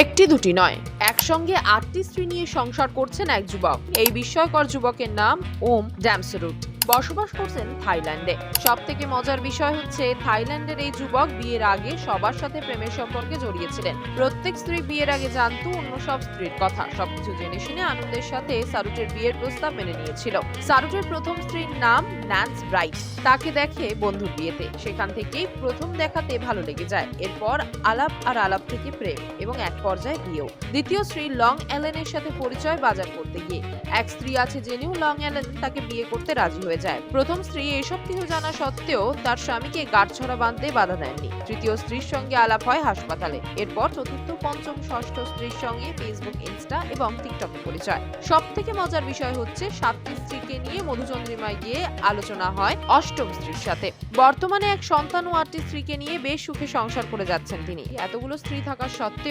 একটি দুটি নয়, একসঙ্গে ৮টি স্ত্রী নিয়ে সংসার করছেন এক যুবক। এই বিস্ময়কর যুবকের নাম ওম ড্যামসরুট। বসবাস করছেন থাইল্যান্ডে। সব থেকে মজার বিষয় হচ্ছে থাইল্যান্ডের এই যুবক বিয়ের আগে সবার সাথে প্রেমের সম্পর্কে জড়িয়েছিলেন। প্রত্যেক স্ত্রী বিয়ের আগে জানতো অন্য সব স্ত্রীর কথা। সবকিছু জেনে শুনে আনন্দের সাথে সারুটের বিয়ের প্রস্তাব মেনে নিয়েছিল। সারুটের প্রথম স্ত্রীর নাম ন্যান্স ব্রাইট। তাকে দেখে বন্ধুর বিয়েতে, সেখান থেকেই প্রথম দেখাতে ভালো লেগে যায়। এরপর আলাপ আর আলাপ থেকে প্রেম এবং এক পর্যায়ে বিয়েও। দ্বিতীয় স্ত্রী লং এলেনের সাথে পরিচয় বাজার করতে গিয়ে। এক স্ত্রী আছে জেনেও লং এলেন তাকে বিয়ে করতে রাজি হয়ে যায়। প্রথম স্ত্রী এসব কিছু জানা সত্ত্বেও তার স্বামীকে গাঁটছড়া বাঁধতে বাধা দেননি। তৃতীয় স্ত্রীর সঙ্গে আলাপ হয় হাসপাতালে। এরপর চতুর্থ, পঞ্চম, ষষ্ঠ স্ত্রীর সঙ্গে ফেসবুক, ইনস্টা এবং টিকটকে পরিচয়। সব থেকে মজার বিষয় হচ্ছে 7টি স্ত্রীকে নিয়ে মধুচন্দ্রিমায় গিয়ে আলোচনা হয় 8ম স্ত্রীর সাথে। বর্তমানে এক সন্তান ও 8টি স্ত্রীকে নিয়ে বেশ সুখে সংসার করে যাচ্ছেন তিনি। এতগুলো স্ত্রী থাকা সত্ত্বেও